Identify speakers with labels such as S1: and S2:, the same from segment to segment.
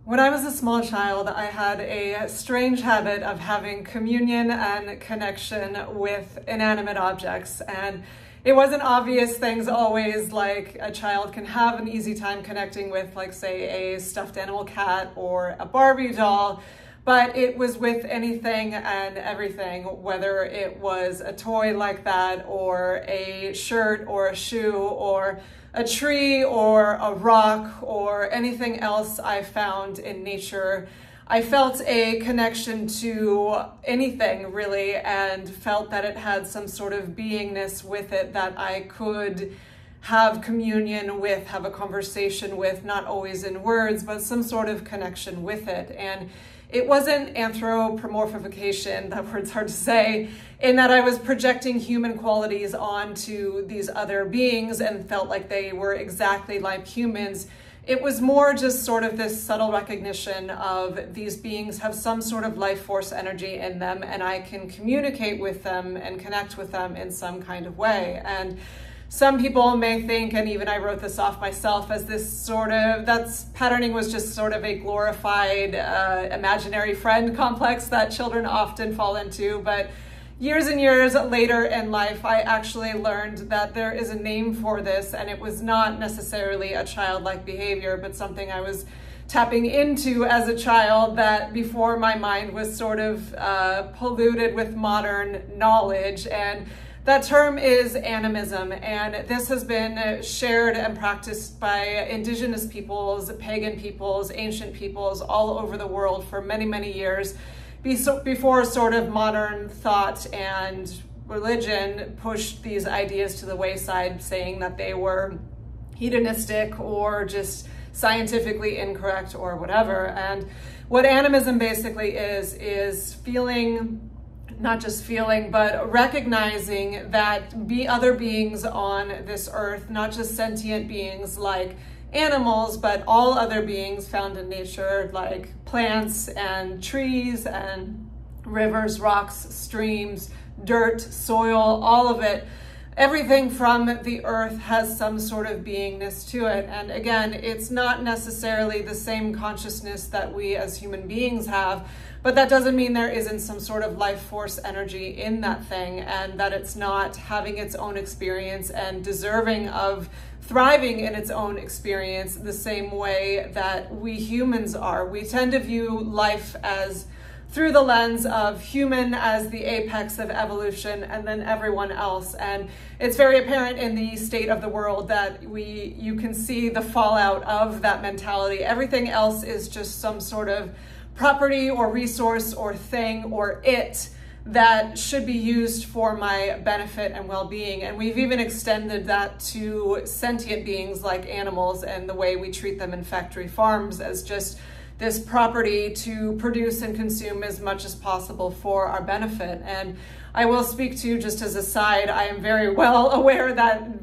S1: When I was a small child, I had a strange habit of having communion and connection with inanimate objects. And it wasn't obvious things always, like a child can have an easy time connecting with, like, say, a stuffed animal cat or a Barbie doll, but it was with anything and everything, whether it was a toy like that or a shirt or a shoe or a tree or a rock or anything else I found in nature. I felt a connection to anything, really, and felt that it had some sort of beingness with it that I could have communion with, have a conversation with, not always in words, but some sort of connection with it. And it wasn't anthropomorphification, that word's hard to say, in that I was projecting human qualities onto these other beings and felt like they were exactly like humans. It was more just sort of this subtle recognition of these beings have some sort of life force energy in them, and I can communicate with them and connect with them in some kind of way. And some people may think, and even I wrote this off myself, as this sort of, patterning was just sort of a glorified imaginary friend complex that children often fall into. But years and years later in life, I actually learned that there is a name for this, and it was not necessarily a childlike behavior, but something I was tapping into as a child that before my mind was sort of polluted with modern knowledge. And that term is animism, and this has been shared and practiced by indigenous peoples, pagan peoples, ancient peoples all over the world for many, many years before sort of modern thought and religion pushed these ideas to the wayside, saying that they were hedonistic or just scientifically incorrect or whatever. And what animism basically is feeling, not just feeling, but recognizing that other beings on this earth, not just sentient beings like animals, but all other beings found in nature, like plants and trees and rivers, rocks, streams, dirt, soil, all of it. Everything from the earth has some sort of beingness to it. And again, it's not necessarily the same consciousness that we as human beings have, but that doesn't mean there isn't some sort of life force energy in that thing, and that it's not having its own experience and deserving of thriving in its own experience the same way that we humans are. We tend to view life as through the lens of human as the apex of evolution and then everyone else. And it's very apparent in the state of the world that you can see the fallout of that mentality. Everything else is just some sort of property or resource or thing or it that should be used for my benefit and well-being. And we've even extended that to sentient beings like animals and the way we treat them in factory farms as just this property to produce and consume as much as possible for our benefit. And I will speak to, just as a side, I am very well aware that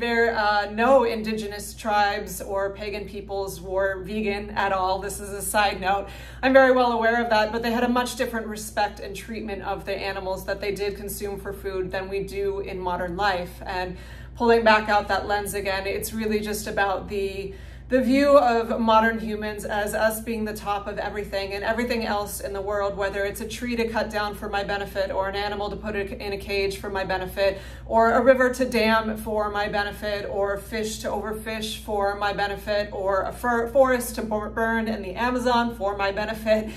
S1: no indigenous tribes or pagan peoples were vegan at all. This is a side note. I'm very well aware of that, but they had a much different respect and treatment of the animals that they did consume for food than we do in modern life. And pulling back out that lens again, it's really just about the view of modern humans as us being the top of everything, and everything else in the world, whether it's a tree to cut down for my benefit or an animal to put in a cage for my benefit, or a river to dam for my benefit, or a fish to overfish for my benefit, or a forest to burn in the Amazon for my benefit.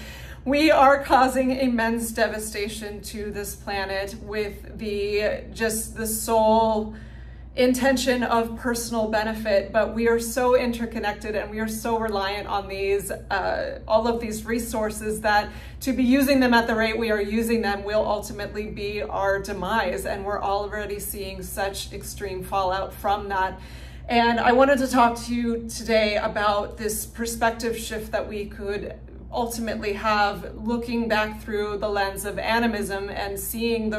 S1: We are causing immense devastation to this planet with the sole intention of personal benefit, but we are so interconnected and we are so reliant on these all of these resources that to be using them at the rate we are using them will ultimately be our demise, and we're already seeing such extreme fallout from that. And I wanted to talk to you today about this perspective shift that we could ultimately have, looking back through the lens of animism and seeing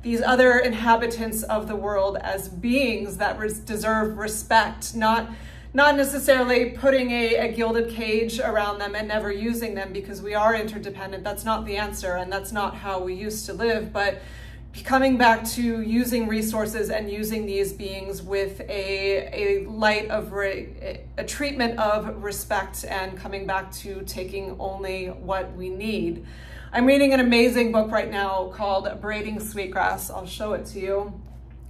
S1: these other inhabitants of the world as beings that deserve respect, not necessarily putting a gilded cage around them and never using them because we are interdependent. That's not the answer, and that's not how we used to live, but coming back to using resources and using these beings with a light of a treatment of respect, and coming back to taking only what we need. I'm reading an amazing book right now called Braiding Sweetgrass. I'll show it to you.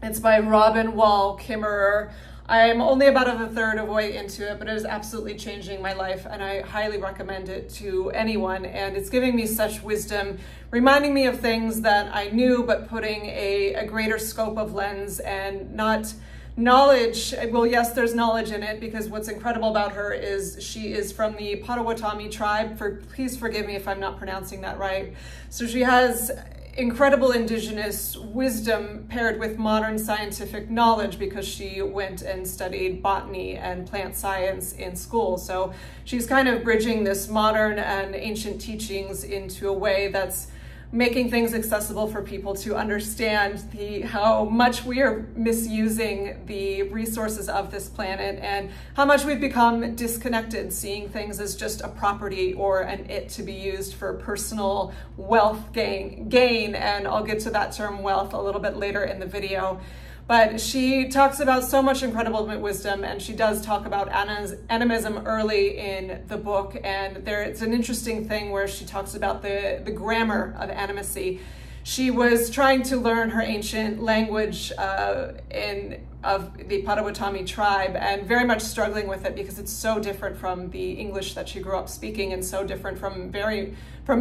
S1: It's by Robin Wall Kimmerer. I'm only about a third of the way into it, but it is absolutely changing my life, and I highly recommend it to anyone. And it's giving me such wisdom, reminding me of things that I knew, but putting a greater scope of lens and not knowledge. Well, yes, there's knowledge in it, because what's incredible about her is she is from the Potawatomi tribe. Please forgive me if I'm not pronouncing that right. So she has incredible indigenous wisdom paired with modern scientific knowledge, because she went and studied botany and plant science in school. So she's kind of bridging this modern and ancient teachings into a way that's making things accessible for people to understand how much we are misusing the resources of this planet, and how much we've become disconnected, seeing things as just a property or an it to be used for personal wealth gain. And I'll get to that term wealth a little bit later in the video. But she talks about so much incredible wisdom, and she does talk about animism early in the book. And it's an interesting thing where she talks about the grammar of animacy. She was trying to learn her ancient language of the Potawatomi tribe, and very much struggling with it, because it's so different from the English that she grew up speaking, and so different from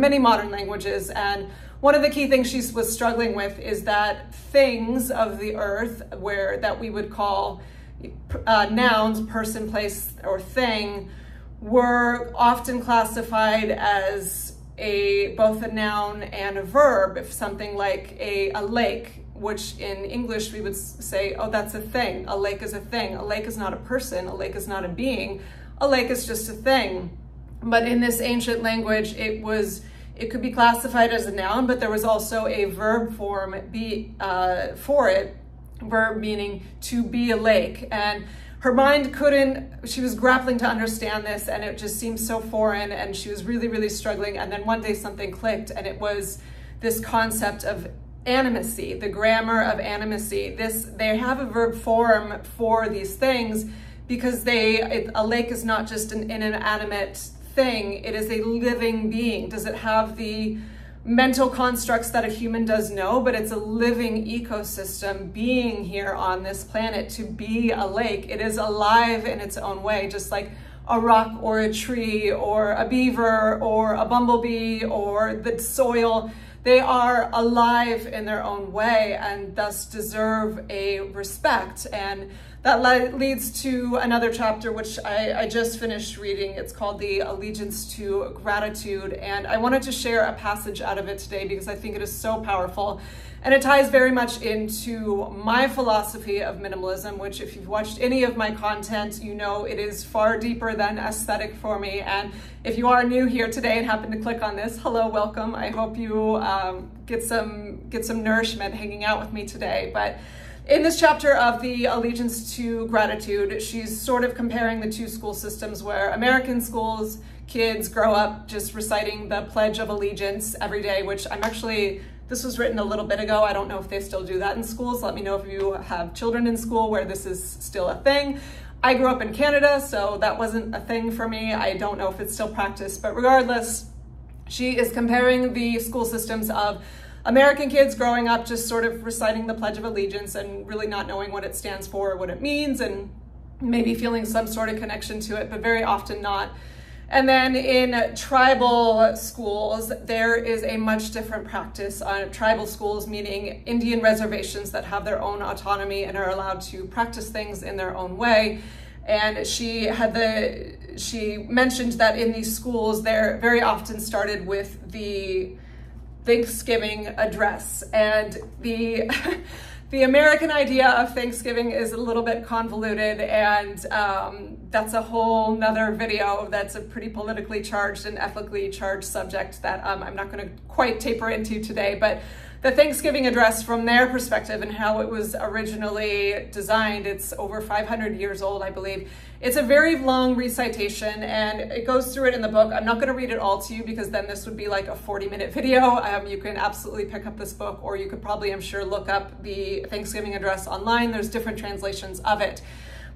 S1: many modern languages. And one of the key things she was struggling with is that things of the earth, that we would call nouns, person, place, or thing, were often classified as both a noun and a verb. If something like a lake, which in English we would say, oh, that's a thing. A lake is a thing. A lake is not a person. A lake is not a being. A lake is just a thing. But in this ancient language, it could be classified as a noun, but there was also a verb form for it, verb meaning to be a lake. And her mind she was grappling to understand this, and it just seemed so foreign, and she was really, really struggling. And then one day something clicked, and it was this concept of animacy, the grammar of animacy. They have a verb form for these things, because a lake is not just an inanimate thing, it is a living being. Does it have the mental constructs that a human does? No, but it's a living ecosystem being here on this planet. To be a lake, it is alive in its own way, just like a rock or a tree or a beaver or a bumblebee or the soil. They are alive in their own way, and thus deserve a respect. And that leads to another chapter, which I just finished reading. It's called The Allegiance to Gratitude. And I wanted to share a passage out of it today, because I think it is so powerful. And it ties very much into my philosophy of minimalism, which, if you've watched any of my content, you know it is far deeper than aesthetic for me. And if you are new here today and happen to click on this, hello, welcome. I hope you get some nourishment hanging out with me today. But in this chapter of The Allegiance to Gratitude, she's sort of comparing the two school systems, where American schools, kids grow up just reciting the Pledge of Allegiance every day, which this was written a little bit ago. I don't know if they still do that in schools. Let me know if you have children in school where this is still a thing. I grew up in Canada, so that wasn't a thing for me. I don't know if it's still practiced, but regardless, she is comparing the school systems of American kids growing up just sort of reciting the Pledge of Allegiance and really not knowing what it stands for or what it means, and maybe feeling some sort of connection to it, but very often not. And then in tribal schools, there is a much different practice. Tribal schools, meaning Indian reservations that have their own autonomy and are allowed to practice things in their own way. And she mentioned that in these schools, they're very often started with the Thanksgiving address. And the American idea of Thanksgiving is a little bit convoluted, and that's a whole nother video. That's a pretty politically charged and ethically charged subject that I'm not going to quite taper into today. But the Thanksgiving address, from their perspective and how it was originally designed, it's over 500 years old, I believe. It's a very long recitation, and it goes through it in the book. I'm not going to read it all to you because then this would be like a 40-minute video. You can absolutely pick up this book, or you could probably, I'm sure, look up the Thanksgiving address online. There's different translations of it.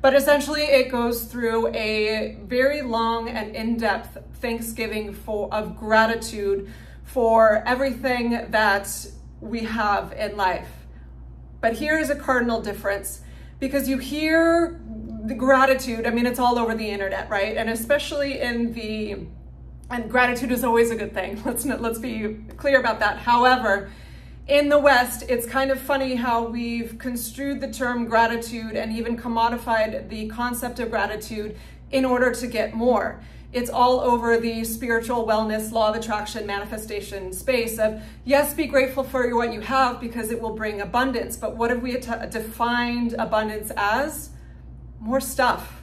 S1: But essentially, it goes through a very long and in-depth Thanksgiving of gratitude for everything that we have in life. But here is a cardinal difference, because you hear the gratitude, I mean, it's all over the internet, right? And especially and gratitude is always a good thing. Let's be clear about that. However, in the West, it's kind of funny how we've construed the term gratitude and even commodified the concept of gratitude in order to get more. It's all over the spiritual wellness, law of attraction, manifestation space of, yes, be grateful for what you have because it will bring abundance. But what have we defined abundance as? More stuff.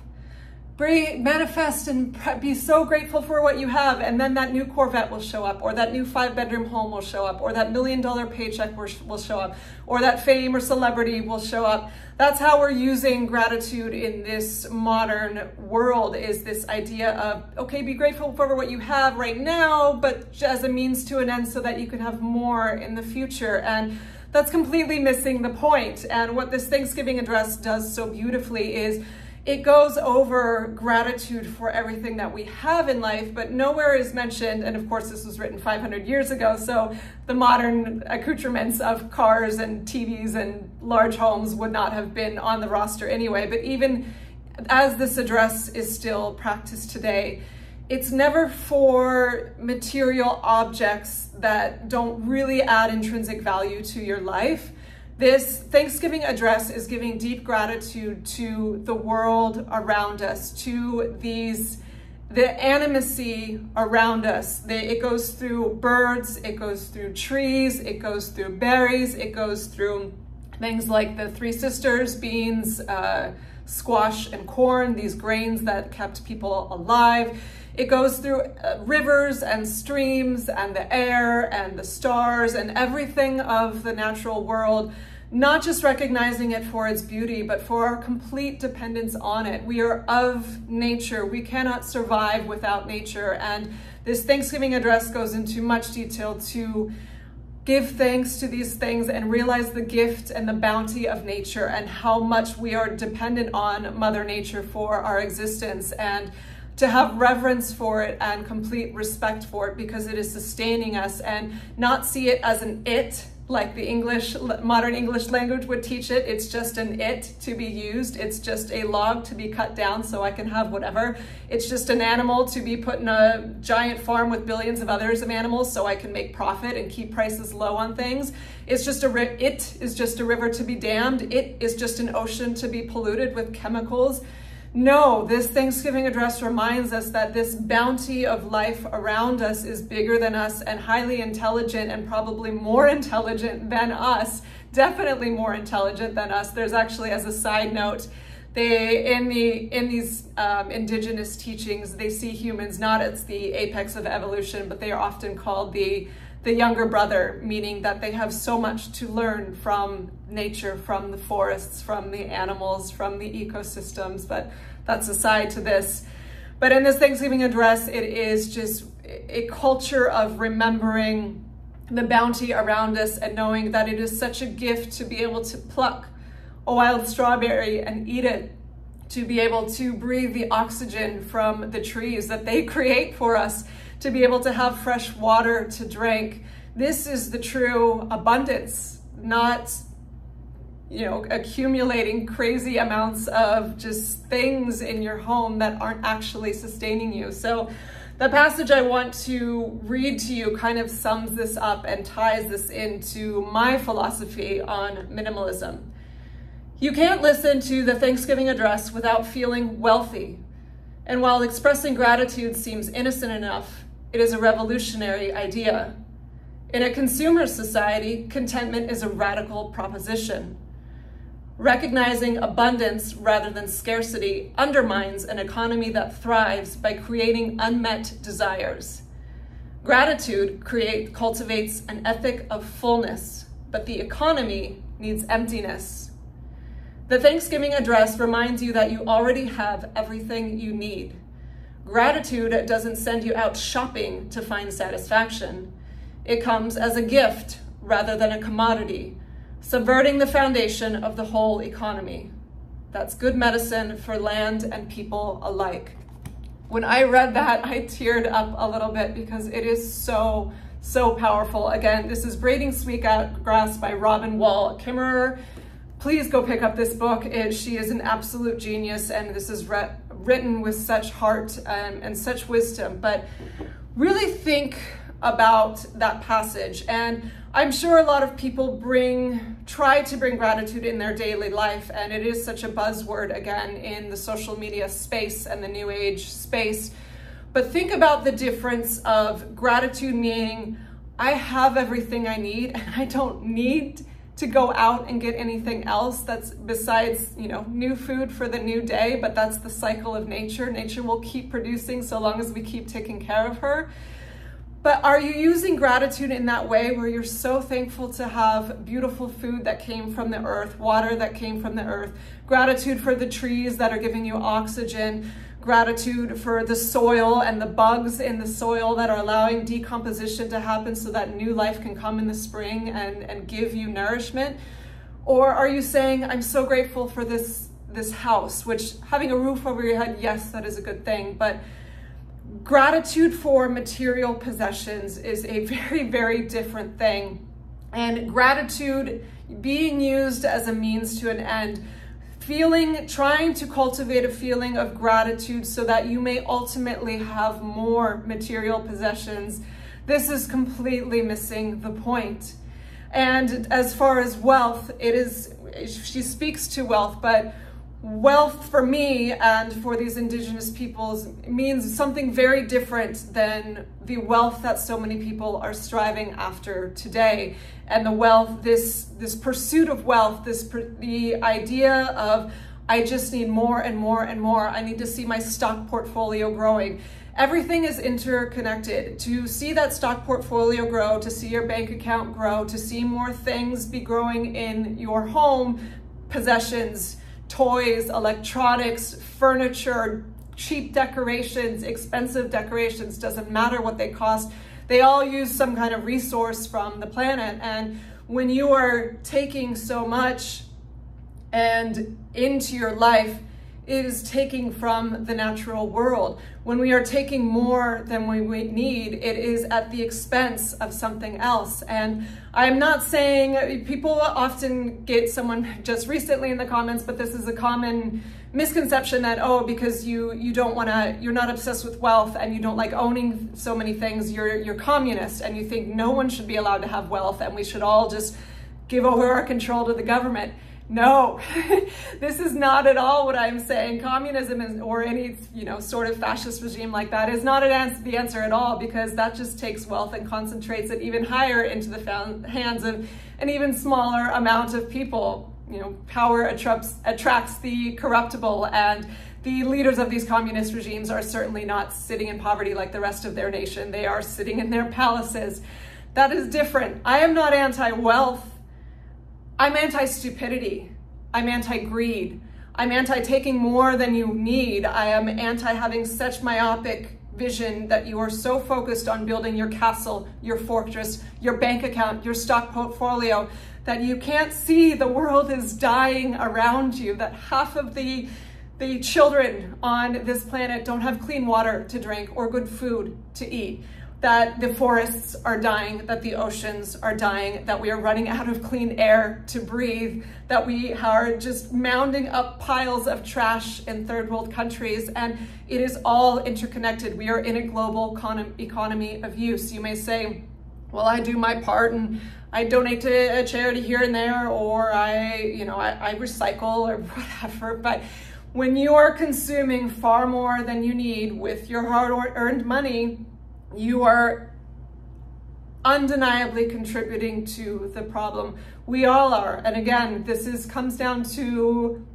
S1: Manifest and be so grateful for what you have, and then that new Corvette will show up, or that new 5-bedroom home will show up, or that $1 million paycheck will show up, or that fame or celebrity will show up. That's how we're using gratitude in this modern world, is this idea of, okay, be grateful for what you have right now, but as a means to an end so that you can have more in the future. And that's completely missing the point. And what this Thanksgiving address does so beautifully is it goes over gratitude for everything that we have in life, but nowhere is mentioned, and of course this was written 500 years ago, so the modern accoutrements of cars and TVs and large homes would not have been on the roster anyway. But even as this address is still practiced today, it's never for material objects that don't really add intrinsic value to your life. This Thanksgiving address is giving deep gratitude to the world around us, to the animacy around us. It goes through birds, it goes through trees, it goes through berries, it goes through things like the three sisters, beans, squash, and corn, these grains that kept people alive. It goes through rivers and streams and the air and the stars and everything of the natural world, not just recognizing it for its beauty, but for our complete dependence on it. We are of nature. We cannot survive without nature. And this Thanksgiving address goes into much detail to give thanks to these things and realize the gift and the bounty of nature and how much we are dependent on Mother Nature for our existence, and to have reverence for it and complete respect for it because it is sustaining us, and not see it as an it like the modern English language would teach it. It's just an it to be used. It's just a log to be cut down so I can have whatever. It's just an animal to be put in a giant farm with billions of others of animals so I can make profit and keep prices low on things. It's just it is just a river to be dammed. It is just an ocean to be polluted with chemicals. No, this Thanksgiving address reminds us that this bounty of life around us is bigger than us and highly intelligent, and probably more intelligent than us, definitely more intelligent than us. There's actually, as a side note, in these indigenous teachings, they see humans not as the apex of evolution, but they are often called the younger brother, meaning that they have so much to learn from nature, from the forests, from the animals, from the ecosystems. But that's aside to this. But in this Thanksgiving address, it is just a culture of remembering the bounty around us and knowing that it is such a gift to be able to pluck a wild strawberry and eat it, to be able to breathe the oxygen from the trees that they create for us, to be able to have fresh water to drink. This is the true abundance, not, accumulating crazy amounts of just things in your home that aren't actually sustaining you. So the passage I want to read to you kind of sums this up and ties this into my philosophy on minimalism. You can't listen to the Thanksgiving address without feeling wealthy. And while expressing gratitude seems innocent enough, it is a revolutionary idea. In a consumer society, contentment is a radical proposition. Recognizing abundance rather than scarcity undermines an economy that thrives by creating unmet desires. Gratitude cultivates an ethic of fullness, but the economy needs emptiness. The Thanksgiving address reminds you that you already have everything you need. Gratitude doesn't send you out shopping to find satisfaction. It comes as a gift rather than a commodity, subverting the foundation of the whole economy. That's good medicine for land and people alike. When I read that, I teared up a little bit because it is so, so powerful. Again, this is Braiding Sweetgrass by Robin Wall Kimmerer. Please go pick up this book. She is an absolute genius, and this is written with such heart and such wisdom. But really think about that passage. And I'm sure a lot of people try to bring gratitude in their daily life, and it is such a buzzword again in the social media space and the new age space. But think about the difference of gratitude meaning I have everything I need and I don't need to go out and get anything else that's besides, new food for the new day, but that's the cycle of nature. Nature will keep producing so long as we keep taking care of her. But are you using gratitude in that way where you're so thankful to have beautiful food that came from the earth, water that came from the earth, gratitude for the trees that are giving you oxygen, gratitude for the soil and the bugs in the soil that are allowing decomposition to happen so that new life can come in the spring and give you nourishment? Or are you saying, I'm so grateful for this house, which having a roof over your head, yes, that is a good thing, but gratitude for material possessions is a very, very different thing. And gratitude being used as a means to an end, trying to cultivate a feeling of gratitude so that you may ultimately have more material possessions, this is completely missing the point. And as far as wealth, she speaks to wealth, but wealth for me and for these indigenous peoples means something very different than the wealth that so many people are striving after today. And the wealth, this pursuit of wealth, the idea of I just need more and more and more. I need to see my stock portfolio growing. Everything is interconnected. To see that stock portfolio grow, to see your bank account grow, to see more things be growing in your home, possessions, toys, electronics, furniture, cheap decorations, expensive decorations, doesn't matter what they cost. They all use some kind of resource from the planet. And when you are taking so much and into your life, it is taking from the natural world. When we are taking more than we need, it is at the expense of something else. And I'm not saying, people often get someone just recently in the comments, but this is a common misconception that, oh, because you're not obsessed with wealth and you don't like owning so many things, you're communist, and you think no one should be allowed to have wealth and we should all just give over our control to the government. No, this is not at all what I'm saying. Communism or any sort of fascist regime like that is not the answer at all, because that just takes wealth and concentrates it even higher into the hands of an even smaller amount of people. Power attracts the corruptible, and the leaders of these communist regimes are certainly not sitting in poverty like the rest of their nation. They are sitting in their palaces. That is different. I am not anti-wealth. I'm anti-stupidity. I'm anti-greed. I'm anti-taking more than you need. I am anti-having such myopic vision that you are so focused on building your castle, your fortress, your bank account, your stock portfolio, that you can't see the world is dying around you, that half of the children on this planet don't have clean water to drink or good food to eat, that the forests are dying, that the oceans are dying, that we are running out of clean air to breathe, that we are just mounding up piles of trash in third world countries, and it is all interconnected. We are in a global economy of use. You may say, well, I do my part and I donate to a charity here and there, or I recycle or whatever, but when you are consuming far more than you need with your hard-earned money, you are undeniably contributing to the problem. We all are. And again, comes down to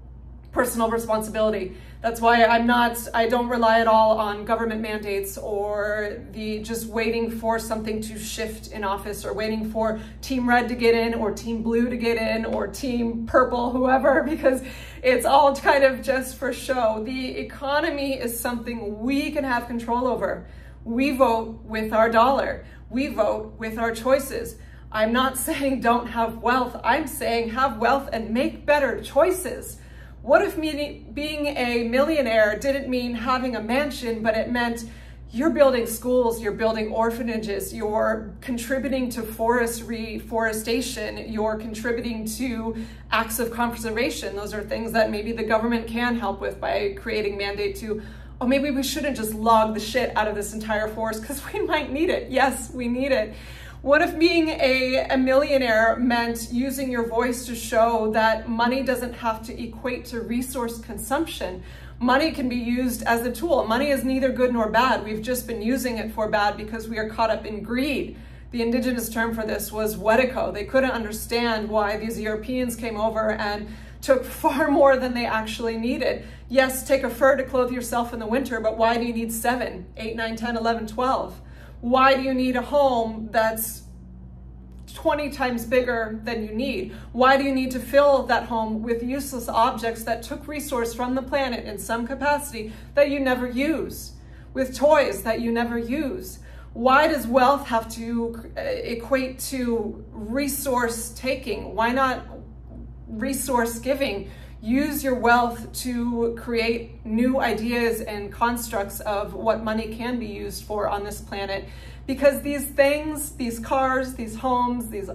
S1: personal responsibility. That's why I don't rely at all on government mandates or just waiting for something to shift in office, or waiting for Team Red to get in or Team Blue to get in or Team Purple, whoever, because it's all kind of just for show. The economy is something we can have control over. We vote with our dollar. We vote with our choices. I'm not saying don't have wealth. I'm saying have wealth and make better choices. What if being a millionaire didn't mean having a mansion, but it meant you're building schools, you're building orphanages, you're contributing to forest reforestation, you're contributing to acts of conservation. Those are things that maybe the government can help with by creating mandate to, oh, maybe we shouldn't just log the shit out of this entire forest because we might need it. Yes, we need it. What if being a millionaire meant using your voice to show that money doesn't have to equate to resource consumption? Money can be used as a tool. Money is neither good nor bad. We've just been using it for bad because we are caught up in greed. The indigenous term for this was wediko. They couldn't understand why these Europeans came over and took far more than they actually needed. Yes, take a fur to clothe yourself in the winter, but why do you need 7, 8, 9, 10, 11, 12? Why do you need a home that's 20 times bigger than you need? Why do you need to fill that home with useless objects that took resource from the planet in some capacity that you never use? With toys that you never use? Why does wealth have to equate to resource taking? Why not resource giving? Use your wealth to create new ideas and constructs of what money can be used for on this planet. Because these things, these cars, these homes, these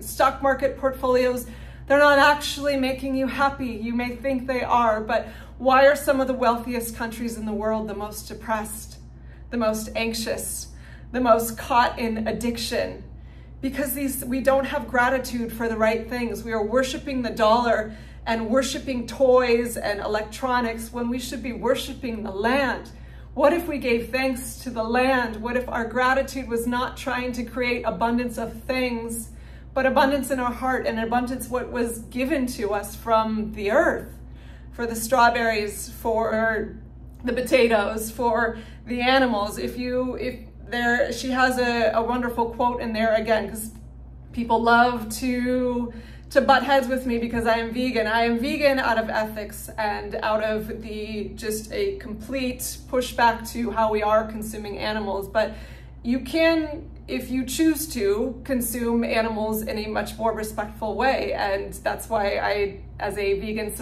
S1: stock market portfolios, they're not actually making you happy. You may think they are, but why are some of the wealthiest countries in the world the most depressed, the most anxious, the most caught in addiction? Because we don't have gratitude for the right things. We are worshiping the dollar and worshiping toys and electronics when we should be worshiping the land. What if we gave thanks to the land? What if our gratitude was not trying to create abundance of things, but abundance in our heart and abundance what was given to us from the earth? For the strawberries, for the potatoes, for the animals. She has a wonderful quote in there, again, because people love to butt heads with me because I am vegan. I am vegan out of ethics and out of just a complete pushback to how we are consuming animals. But you can, if you choose to, consume animals in a much more respectful way. And that's why I, as a vegan,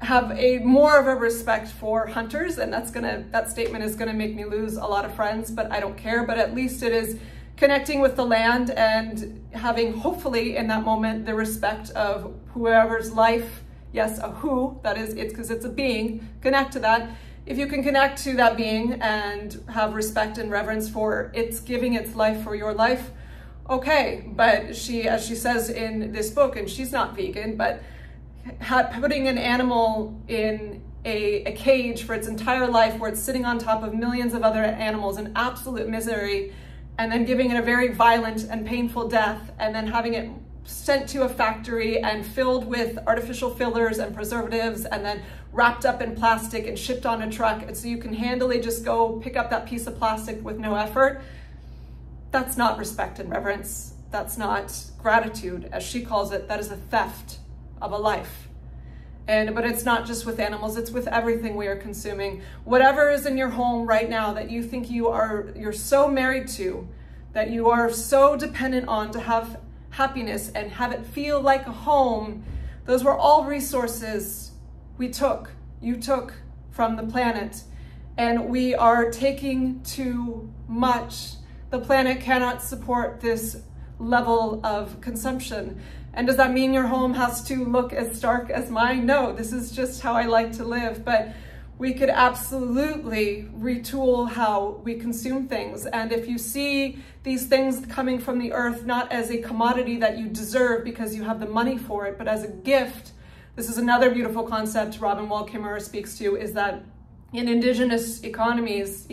S1: have more of a respect for hunters. And that statement is gonna make me lose a lot of friends, but I don't care. But at least it is connecting with the land and having, hopefully in that moment, the respect of whoever's life, yes, a who, that is, it's because it's a being, connect to that. If you can connect to that being and have respect and reverence for its giving its life for your life, okay. But as she says in this book, and she's not vegan, but putting an animal in a cage for its entire life where it's sitting on top of millions of other animals in absolute misery, and then giving it a very violent and painful death, and then having it sent to a factory and filled with artificial fillers and preservatives, and then wrapped up in plastic and shipped on a truck, and so you can handily just go pick up that piece of plastic with no effort. That's not respect and reverence. That's not gratitude, as she calls it. That is a theft of a life. But it's not just with animals, it's with everything we are consuming. Whatever is in your home right now that you think you're so married to, that you are so dependent on to have happiness and have it feel like a home, those were all resources you took from the planet. And we are taking too much. The planet cannot support this level of consumption. And does that mean your home has to look as stark as mine? No, this is just how I like to live. But we could absolutely retool how we consume things. And if you see these things coming from the earth, not as a commodity that you deserve because you have the money for it, but as a gift, this is another beautiful concept Robin Wall Kimmerer speaks to, is that in indigenous economies,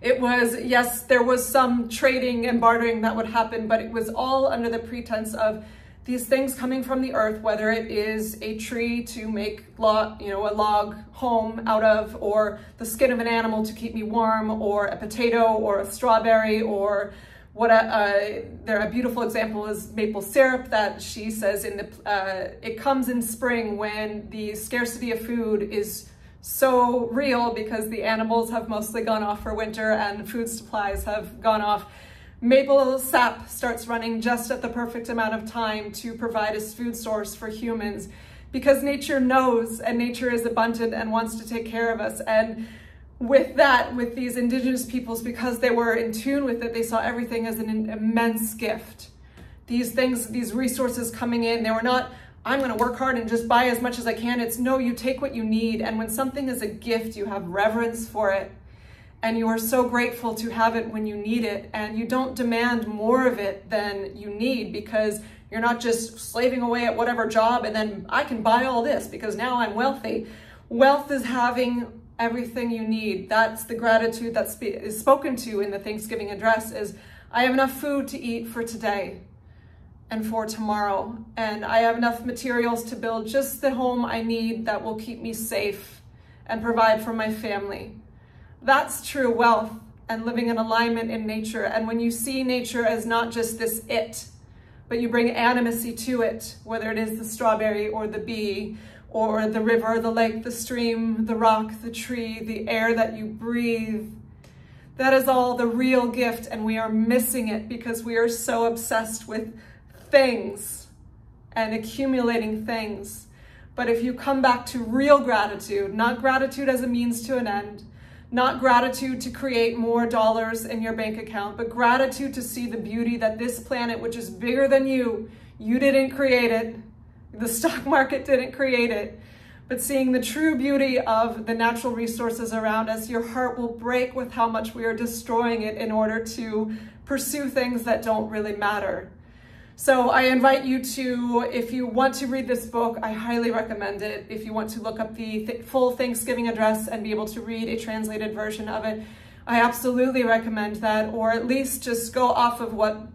S1: It was, yes, there was some trading and bartering that would happen, but it was all under the pretense of these things coming from the earth, whether it is a tree to make a log home out of, or the skin of an animal to keep me warm, or a potato, or a strawberry, or a beautiful example is maple syrup that she says it comes in spring when the scarcity of food is so real because the animals have mostly gone off for winter and food supplies have gone off. Maple sap starts running just at the perfect amount of time to provide a food source for humans because nature knows, and nature is abundant and wants to take care of us. And with that, with these indigenous peoples, because they were in tune with it, they saw everything as an immense gift. These things, these resources coming in, they were not, I'm going to work hard and just buy as much as I can. It's no, you take what you need. And when something is a gift, you have reverence for it. And you are so grateful to have it when you need it. And you don't demand more of it than you need because you're not just slaving away at whatever job and then I can buy all this because now I'm wealthy. Wealth is having everything you need. That's the gratitude that is spoken to in the Thanksgiving address is, I have enough food to eat for today and for tomorrow. And I have enough materials to build just the home I need that will keep me safe and provide for my family. That's true wealth and living in alignment in nature. And when you see nature as not just this it, but you bring animacy to it, whether it is the strawberry or the bee, or the river, the lake, the stream, the rock, the tree, the air that you breathe. That is all the real gift, and we are missing it because we are so obsessed with things and accumulating things. But if you come back to real gratitude, not gratitude as a means to an end, not gratitude to create more dollars in your bank account, but gratitude to see the beauty that this planet, which is bigger than you didn't create it. The stock market didn't create it, but seeing the true beauty of the natural resources around us, your heart will break with how much we are destroying it in order to pursue things that don't really matter. So I invite you to, if you want to read this book, I highly recommend it. If you want to look up the full Thanksgiving address and be able to read a translated version of it, I absolutely recommend that, or at least just go off of what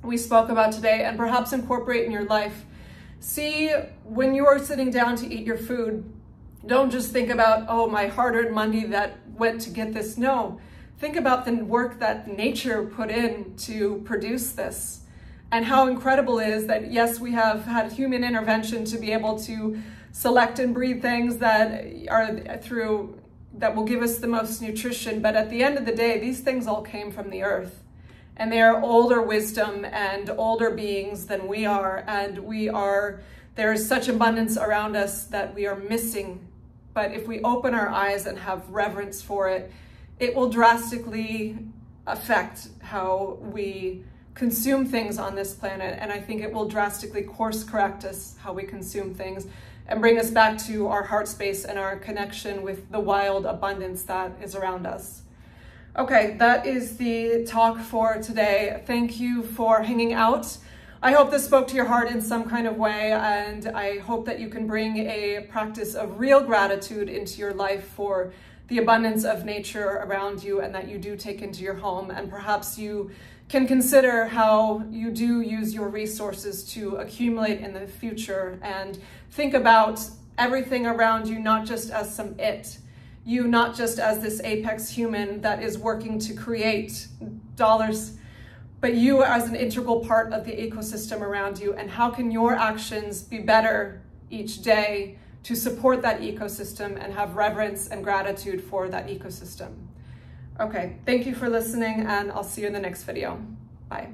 S1: we spoke about today and perhaps incorporate in your life. See, when you are sitting down to eat your food, don't just think about, oh, my hard-earned money that went to get this. No, think about the work that nature put in to produce this and how incredible it is that, yes, we have had human intervention to be able to select and breed things that will give us the most nutrition. But at the end of the day, these things all came from the earth. And they are older wisdom and older beings than we are. And there is such abundance around us that we are missing. But if we open our eyes and have reverence for it, it will drastically affect how we consume things on this planet. And I think it will drastically course correct us how we consume things and bring us back to our heart space and our connection with the wild abundance that is around us. Okay, that is the talk for today. Thank you for hanging out. I hope this spoke to your heart in some kind of way, and I hope that you can bring a practice of real gratitude into your life for the abundance of nature around you and that you do take into your home. And perhaps you can consider how you do use your resources to accumulate in the future and think about everything around you, not just as some it. You not just as this apex human that is working to create dollars, but you as an integral part of the ecosystem around you. And how can your actions be better each day to support that ecosystem and have reverence and gratitude for that ecosystem? Okay, thank you for listening, and I'll see you in the next video. Bye.